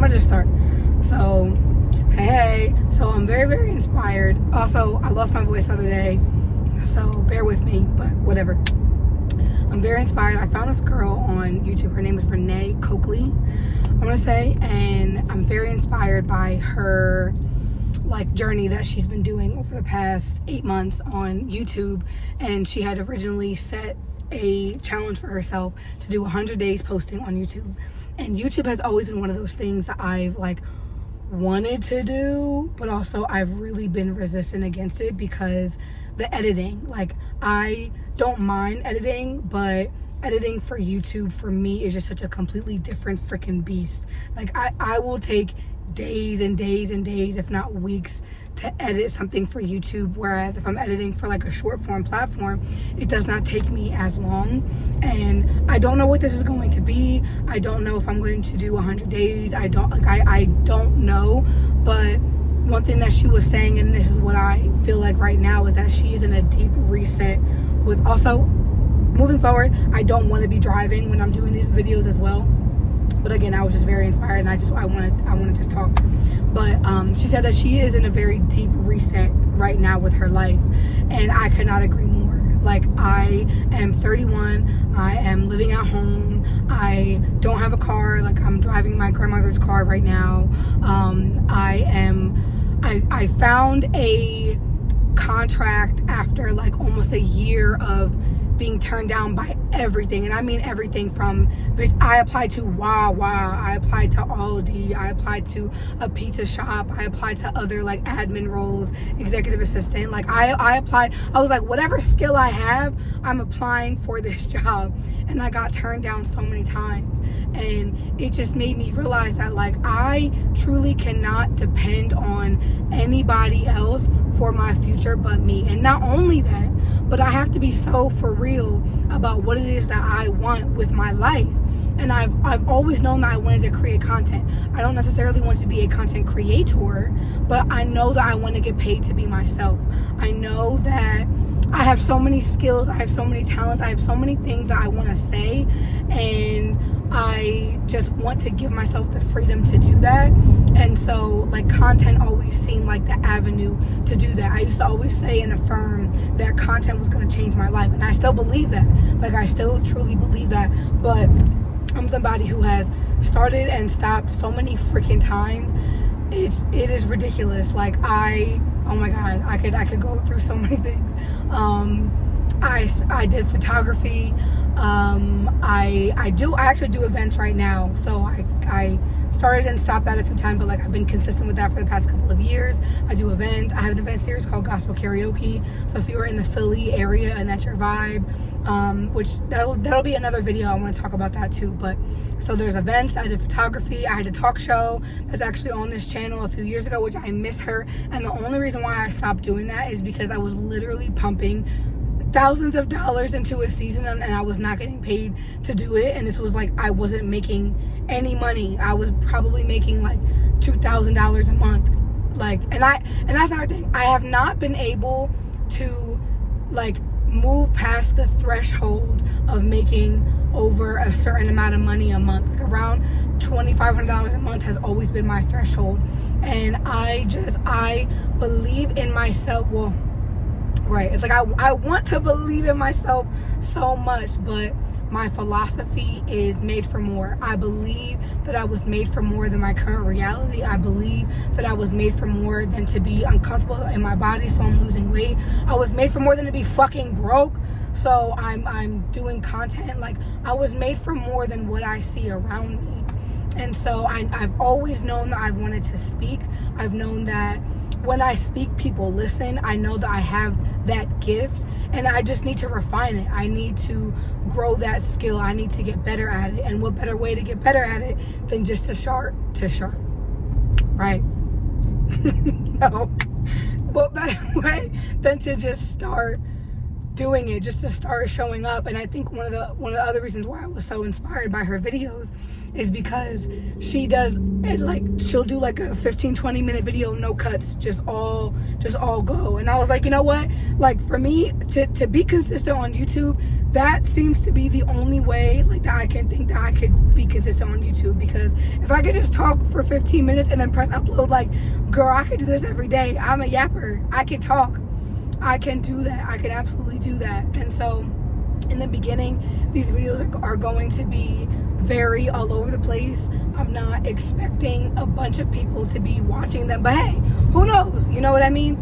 gonna just start. So, hey. So I'm very, very inspired. Also, I lost my voice the other day, so bear with me, but whatever. I'm very inspired. I found this girl on YouTube. Her name is Renee Coakley, I'm gonna say, and I'm very inspired by her like journey that she's been doing over the past 8 months on YouTube. And she had originally set a challenge for herself to do 100 days posting on YouTube. And YouTube has always been one of those things that I've like wanted to do, but also I've really been resistant against it because the editing, like I don't mind editing, but editing for YouTube for me is just such a completely different freaking beast. Like I will take days and days and days, if not weeks, to edit something for YouTube, whereas if I'm editing for like a short form platform, it does not take me as long. And I don't know what this is going to be. I don't know if I'm going to do 100 days. I don't know. But one thing that she was saying, and this is what I feel like right now, is that she is in a deep reset with also moving forward. I don't want to be driving when I'm doing these videos as well. But again, I was just very inspired, and I want to just talk. But she said that she is in a very deep reset right now with her life, and I could not agree more. Like, I am 31, I am living at home, I don't have a car, like I'm driving my grandmother's car right now. I found a contract after like almost a year of being turned down by everything, and I mean everything from, bitch, I applied to Wawa, I applied to Aldi, I applied to a pizza shop, I applied to other like admin roles, executive assistant, like I applied, I was like, whatever skill I have, I'm applying for this job. And I got turned down so many times, and it just made me realize that like I truly cannot depend on anybody else for my future but me. And not only that, but I have to be so for real about what it is that I want with my life. And I've always known that I wanted to create content. I don't necessarily want to be a content creator, but I know that I want to get paid to be myself. I know that I have so many skills, I have so many talents, I have so many things that I want to say, and I just want to give myself the freedom to do that. And so like content always seemed like the avenue to do that. I used to always say and affirm that content was going to change my life, and I still believe that. Like I still truly believe that, but I'm somebody who has started and stopped so many freaking times. It is ridiculous. Like oh my God, I could go through so many things. I did photography. I actually do events right now. So I started and stopped that a few times, but like I've been consistent with that for the past couple of years. I do events. I have an event series called Gospel Karaoke. So if you are in the Philly area and that's your vibe, which that'll be another video. I want to talk about that too. But so there's events. I did photography. I had a talk show that's actually on this channel a few years ago, which I miss her. And the only reason why I stopped doing that is because I was literally pumping thousands of dollars into a season, and I was not getting paid to do it. And this was like, I wasn't making any money. I was probably making like $2,000 a month. Like, and that's another thing. I have not been able to like move past the threshold of making over a certain amount of money a month. Like around $2,500 a month has always been my threshold. And I believe in myself. Well, right, it's like I want to believe in myself so much, but my philosophy is made for more. I believe that I was made for more than my current reality. I believe that I was made for more than to be uncomfortable in my body, so I'm losing weight. I was made for more than to be fucking broke, so I'm doing content. Like, I was made for more than what I see around me. And so I've always known that I've wanted to speak. I've known that when I speak, people listen. I know that I have that gift, and I just need to refine it. I need to grow that skill. I need to get better at it. And what better way to get better at it than just to start, right? No. What better way than to just start doing it, just to start showing up. And I think one of the other reasons why I was so inspired by her videos is because she does it, like she'll do like a 15-20 minute video, no cuts, just all go. And I was like, you know what, like for me to be consistent on YouTube, that seems to be the only way like that I can think that I could be consistent on YouTube. Because if I could just talk for 15 minutes and then press upload, like girl, I could do this every day. I'm a yapper, I can talk, I can do that, I can absolutely do that. And so in the beginning, these videos are going to be very all over the place. I'm not expecting a bunch of people to be watching them, but hey, who knows, you know what I mean?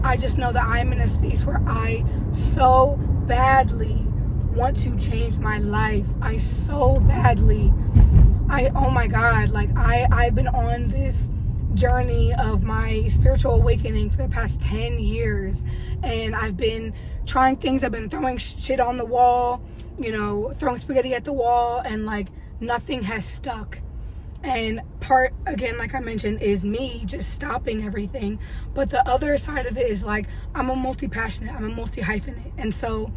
I just know that I'm in a space where I so badly want to change my life. I so badly, oh my God, like I've been on this journey of my spiritual awakening for the past 10 years, and I've been trying things. I've been throwing shit on the wall, you know, throwing spaghetti at the wall, and like nothing has stuck. And part, again, like I mentioned, is me just stopping everything. But the other side of it is like I'm a multi-passionate, I'm a multi-hyphenate, and so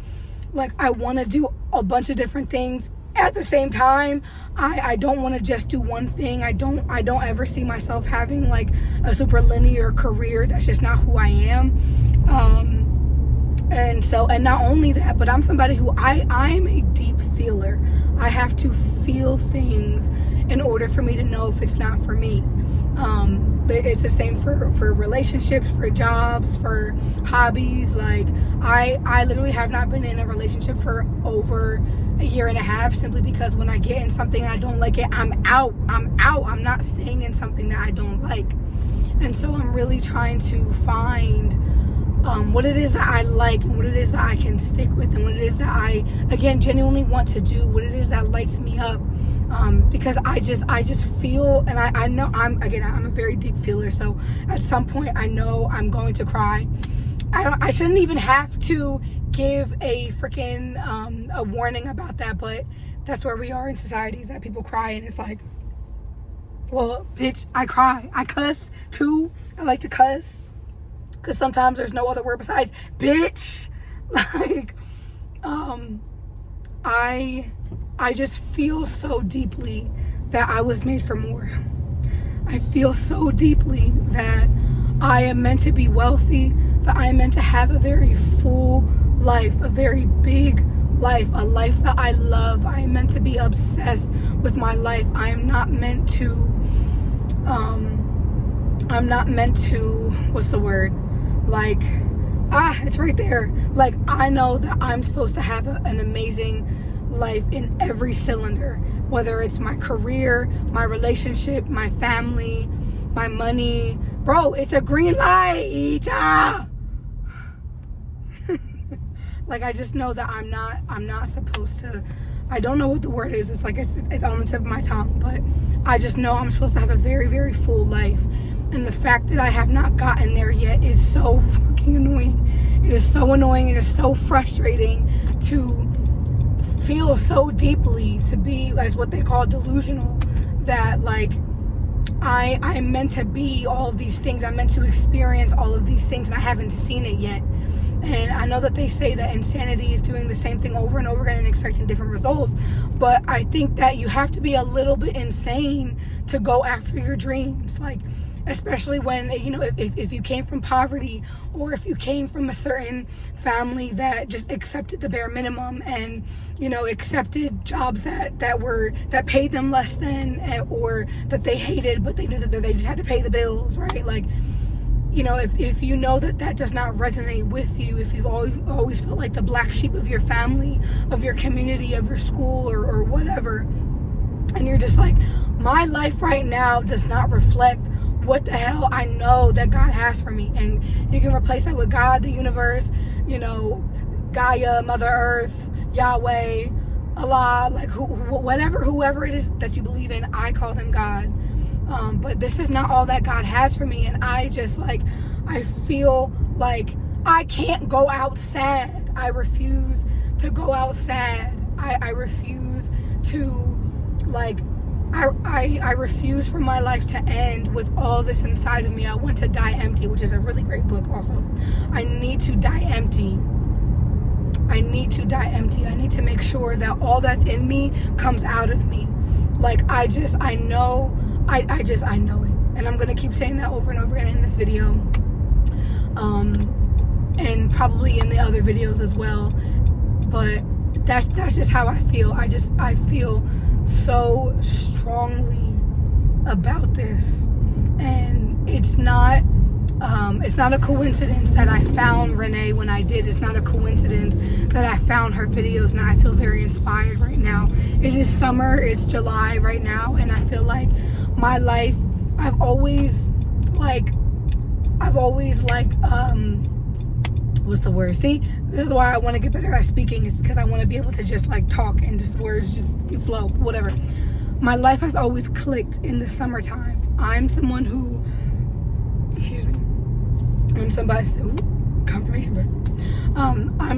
like I want to do a bunch of different things at the same time. I don't want to just do one thing. I don't ever see myself having like a super linear career. That's just not who I am. And not only that, but I'm somebody who I'm a deep feeler. I have to feel things in order for me to know if it's not for me. It's the same for relationships, for jobs, for hobbies. Like I literally have not been in a relationship for over a year and a half, simply because when I get in something and I don't like it, I'm out. I'm not staying in something that I don't like. And so I'm really trying to find what it is that I like, and what it is that I can stick with, and what it is that I, again, genuinely want to do, what it is that lights me up. Because I just feel, and I know I'm a very deep feeler, so at some point I know I'm going to cry. I shouldn't even have to give a freaking a warning about that, but that's where we are in society, is that people cry, and it's like, well, bitch, I cry, I cuss too. I like to cuss because sometimes there's no other word besides bitch. Like I just feel so deeply that I was made for more. I feel so deeply that I am meant to be wealthy, that I am meant to have a very full life, a very big life, a life that I love. I am meant to be obsessed with my life. I am not meant to, what's the word? Like, it's right there. Like, I know that I'm supposed to have an amazing life in every cylinder, whether it's my career, my relationship, my family, my money. Bro, it's a green light. Like, I just know that I'm not supposed to, I don't know what the word is. It's like it's on the tip of my tongue, but I just know I'm supposed to have a very, very full life. And the fact that I have not gotten there yet is so fucking annoying. It is so annoying. It is so frustrating to feel so deeply, to be, as what they call, delusional, that like I'm meant to be all of these things. I'm meant to experience all of these things, and I haven't seen it yet. And I know that they say that insanity is doing the same thing over and over again and expecting different results, but I think that you have to be a little bit insane to go after your dreams. Like, especially when, you know, if you came from poverty, or if you came from a certain family that just accepted the bare minimum, and, you know, accepted jobs that paid them less than, or that they hated, but they knew that they just had to pay the bills, right? Like, you know, if you know that does not resonate with you, if you've always felt like the black sheep of your family, of your community, of your school, or whatever, and you're just like, my life right now does not reflect what the hell I know that God has for me. And you can replace that with God, the universe, you know, Gaia, Mother Earth, Yahweh, Allah, like whoever it is that you believe in. I call them God. But this is not all that God has for me. And I just, like, I feel like I can't go out sad. I refuse to go out sad. I refuse to, like, I refuse for my life to end with all this inside of me. I want to die empty, which is a really great book also. I need to die empty. I need to die empty. I need to make sure that all that's in me comes out of me. Like, I know it. And I'm going to keep saying that over and over again in this video. And probably in the other videos as well. But that's just how I feel. I feel so strongly about this. And it's not a coincidence that I found Renee when I did. It's not a coincidence that I found her videos, and I feel very inspired right now. It is summer, it's July right now, and I feel like my life, I've always what's the word? See, this is why I want to get better at speaking, is because I want to be able to just like talk and just words just flow, whatever. My life has always clicked in the summertime. I'm someone who, I'm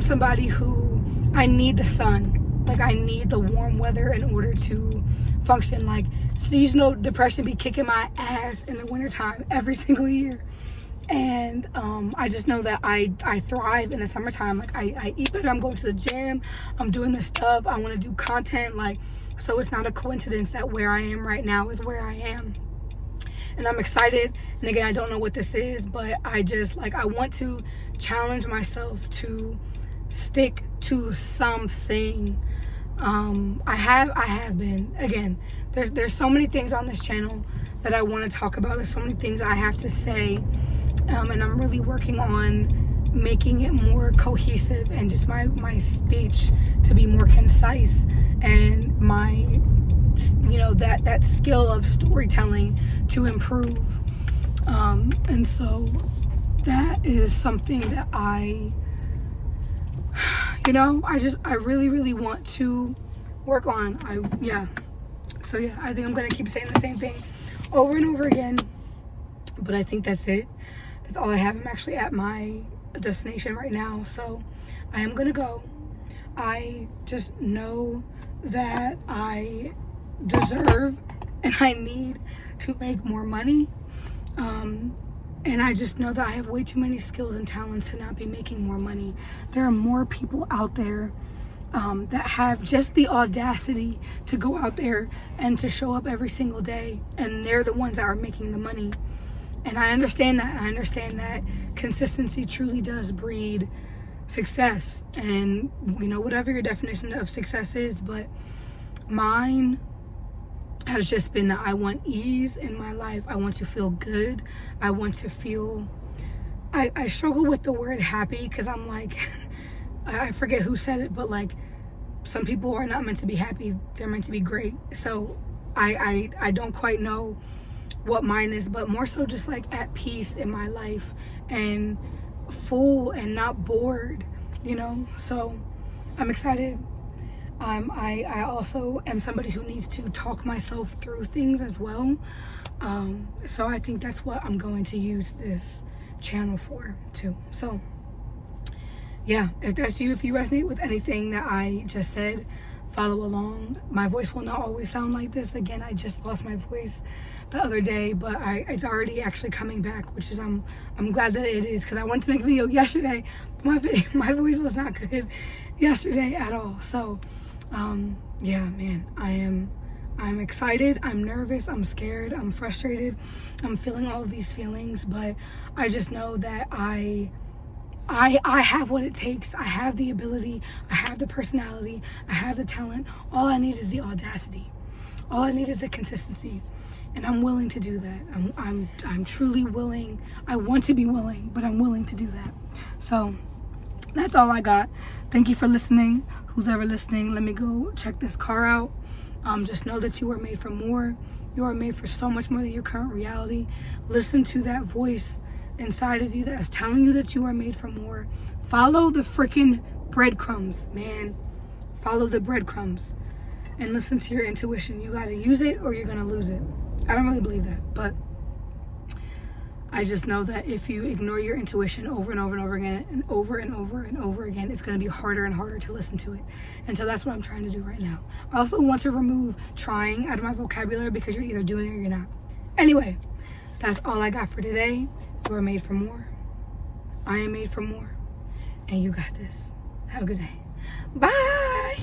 somebody who, I need the sun. Like, I need the warm weather in order to function. Like, seasonal depression be kicking my ass in the wintertime every single year. And I just know that I thrive in the summertime. Like, I eat better, I'm going to the gym, I'm doing this stuff, I want to do content. Like, so it's not a coincidence that where I am right now is where I am. And I'm excited. And again, I don't know what this is, but I just, like, I want to challenge myself to stick to something. I have been. Again, there's so many things on this channel that I want to talk about. There's so many things I have to say. And I'm really working on making it more cohesive, and just my speech to be more concise, and my, you know, that skill of storytelling to improve. And so that is something that I really, really want to work on. So yeah, I think I'm gonna keep saying the same thing over and over again, but I think that's it. That's all I have. I'm actually at my destination right now, so I am gonna go. I just know that I deserve and I need to make more money, and I just know that I have way too many skills and talents to not be making more money. There are more people out there that have just the audacity to go out there and to show up every single day, and they're the ones that are making the money. And I understand that. I understand that consistency truly does breed success, and, you know, whatever your definition of success is, but mine has just been that I want ease in my life. I want to feel good. I want to feel, I struggle with the word happy, because I'm like, I forget who said it, but like, some people are not meant to be happy, they're meant to be great. So I don't quite know what mine is, but more so just like at peace in my life, and full and not bored, you know. So I'm excited. I also am somebody who needs to talk myself through things as well. So I think that's what I'm going to use this channel for too. So yeah, if that's you, if you resonate with anything that I just said, follow along. My voice will not always sound like this. Again, I just lost my voice the other day, but it's already actually coming back, which is I'm glad that it is, because I went to make a video yesterday, but my voice was not good yesterday at all. So yeah, man, I'm excited, I'm nervous, I'm scared, I'm frustrated, I'm feeling all of these feelings, but I just know that I have what it takes. I have the ability, I have the personality, I have the talent. All I need is the audacity. All I need is the consistency. And I'm willing to do that. I'm truly willing. I want to be willing, but I'm willing to do that. So that's all I got. Thank you for listening. Who's ever listening, let me go check this car out. Just know that you are made for more. You are made for so much more than your current reality. Listen to that voice inside of you that is telling you that you are made for more. Follow the freaking breadcrumbs, man. Follow the breadcrumbs and listen to your intuition. You got to use it or you're going to lose it. I don't really believe that, but I just know that if you ignore your intuition over and over and over again, and over and over and over again, it's going to be harder and harder to listen to it. And so that's what I'm trying to do right now. I also want to remove trying out of my vocabulary, because you're either doing it or you're not. Anyway, that's all I got for today. You are made for more. I am made for more. And you got this. Have a good day. Bye.